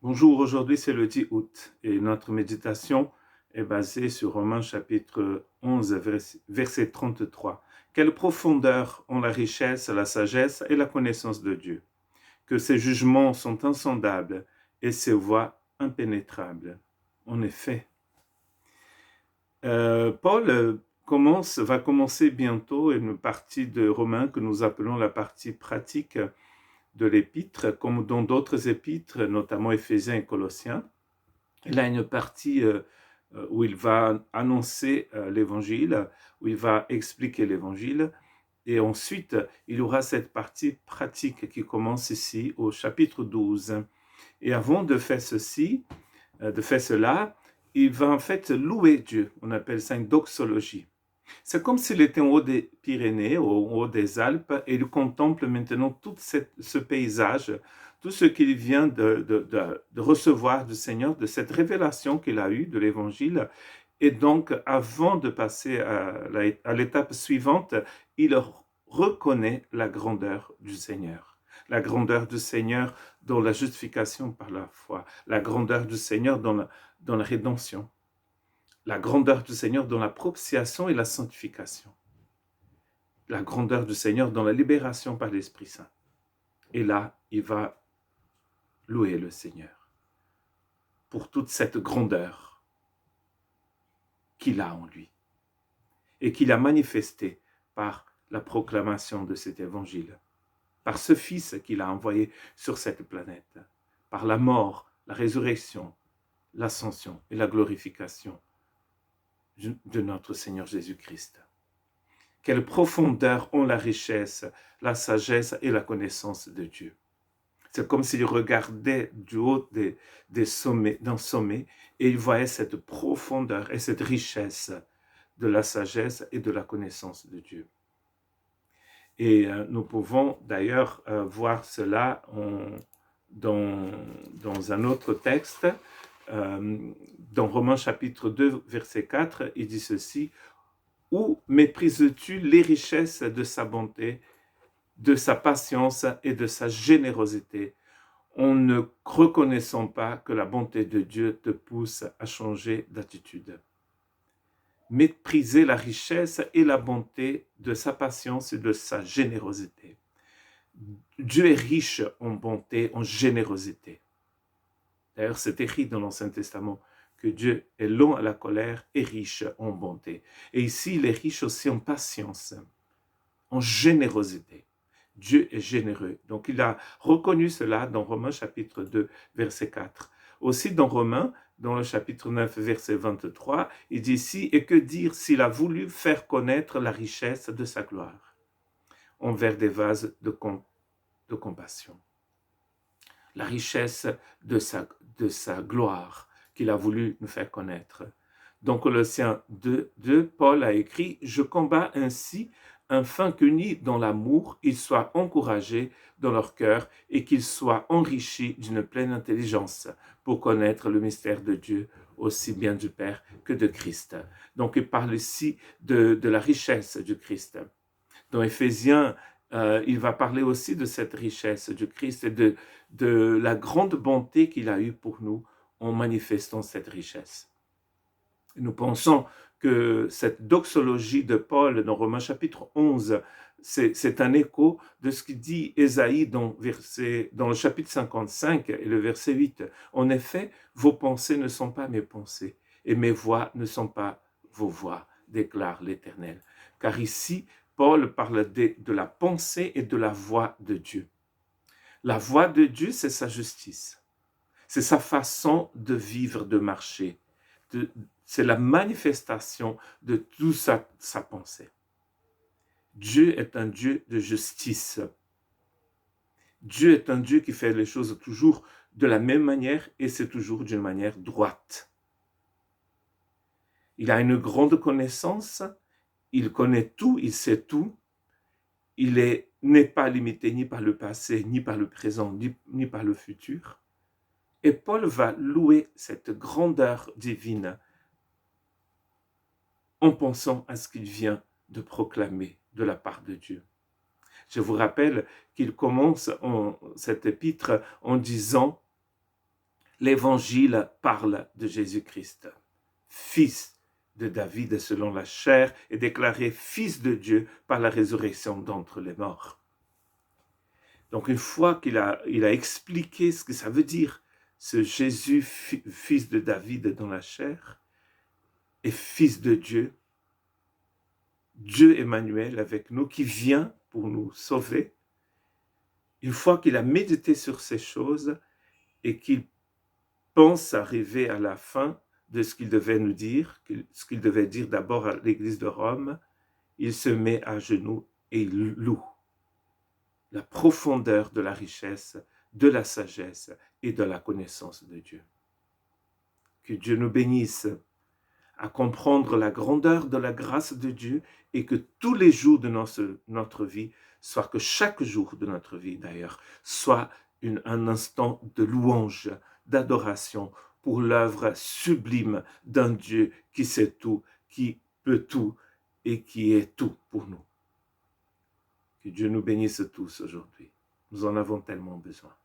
Bonjour, aujourd'hui c'est le 10 août et notre méditation est basée sur Romains chapitre 11, verset 33. Quelle profondeur ont la richesse, la sagesse et la connaissance de Dieu, que ses jugements sont insondables et ses voies impénétrables. En effet, Paul va commencer bientôt une partie de Romains que nous appelons la partie pratique de l'épître, comme dans d'autres épîtres, notamment Éphésiens et Colossiens. Il a une partie où il va annoncer l'évangile, où il va expliquer l'évangile. Et ensuite, il y aura cette partie pratique qui commence ici au chapitre 12. Et avant de faire cela, il va en fait louer Dieu. On appelle ça une doxologie. C'est comme s'il était en haut des Pyrénées, en haut des Alpes, et il contemple maintenant tout ce paysage, tout ce qu'il vient de recevoir du Seigneur, de cette révélation qu'il a eue de l'Évangile. Et donc, avant de passer à l'étape suivante, il reconnaît la grandeur du Seigneur. La grandeur du Seigneur dans la justification par la foi, la grandeur du Seigneur dans la rédemption, la grandeur du Seigneur dans la propitiation et la sanctification, la grandeur du Seigneur dans la libération par l'Esprit Saint. Et là, il va louer le Seigneur pour toute cette grandeur qu'il a en lui et qu'il a manifestée par la proclamation de cet évangile, par ce Fils qu'il a envoyé sur cette planète, par la mort, la résurrection, l'ascension et la glorification de notre Seigneur Jésus-Christ. Quelle profondeur ont la richesse, la sagesse et la connaissance de Dieu. C'est comme s'il regardait du haut des sommets, d'un sommet, et il voyait cette profondeur et cette richesse de la sagesse et de la connaissance de Dieu. Et nous pouvons d'ailleurs voir cela dans un autre texte, dans Romains chapitre 2, verset 4, il dit ceci: « Où méprises-tu les richesses de sa bonté, de sa patience et de sa générosité, en ne reconnaissant pas que la bonté de Dieu te pousse à changer d'attitude. » Mépriser la richesse et la bonté de sa patience et de sa générosité. Dieu est riche en bonté, en générosité. D'ailleurs, c'est écrit dans l'Ancien Testament que Dieu est lent à la colère et riche en bonté. Et ici, il est riche aussi en patience, en générosité. Dieu est généreux. Donc, il a reconnu cela dans Romains chapitre 2, verset 4. Aussi dans Romains, dans le chapitre 9, verset 23, il dit ici: « Et que dire s'il a voulu faire connaître la richesse de sa gloire envers des vases de compassion. » La richesse de sa gloire qu'il a voulu nous faire connaître. Dans Colossiens 2, Paul a écrit: « Je combats ainsi afin qu'unis dans l'amour, ils soient encouragés dans leur cœur et qu'ils soient enrichis d'une pleine intelligence pour connaître le mystère de Dieu, aussi bien du Père que de Christ. » Donc il parle ici de la richesse du Christ. Dans Éphésiens, il va parler aussi de cette richesse du Christ et de la grande bonté qu'il a eue pour nous en manifestant cette richesse. Nous pensons que cette doxologie de Paul dans Romains chapitre 11, c'est un écho de ce qu'il dit Ésaïe dans le chapitre 55 et le verset 8. « En effet, vos pensées ne sont pas mes pensées, et mes voix ne sont pas vos voix, déclare l'Éternel. » Car ici, Paul parle de la pensée et de la voix de Dieu. La voix de Dieu, c'est sa justice. C'est sa façon de vivre, de marcher. C'est la manifestation de toute sa pensée. Dieu est un Dieu de justice. Dieu est un Dieu qui fait les choses toujours de la même manière et c'est toujours d'une manière droite. Il a une grande connaissance, il connaît tout, il sait tout. Il n'est pas limité ni par le passé, ni par le présent, ni par le futur. Et Paul va louer cette grandeur divine en pensant à ce qu'il vient de proclamer de la part de Dieu. Je vous rappelle qu'il commence cet épître en disant L'Évangile parle de Jésus-Christ, fils de David selon la chair et déclaré fils de Dieu par la résurrection d'entre les morts. Donc une fois qu'il a expliqué ce que ça veut dire, ce Jésus, fils de David dans la chair, et fils de Dieu, Dieu Emmanuel avec nous, qui vient pour nous sauver, une fois qu'il a médité sur ces choses et qu'il pense arriver à la fin de ce qu'il devait nous dire, ce qu'il devait dire d'abord à l'église de Rome, il se met à genoux et il loue la profondeur de la richesse, de la sagesse et de la connaissance de Dieu. Que Dieu nous bénisse à comprendre la grandeur de la grâce de Dieu et que tous les jours de notre vie, soit que chaque jour de notre vie d'ailleurs, soit un instant de louange, d'adoration pour l'œuvre sublime d'un Dieu qui sait tout, qui peut tout et qui est tout pour nous. Que Dieu nous bénisse tous aujourd'hui. Nous en avons tellement besoin.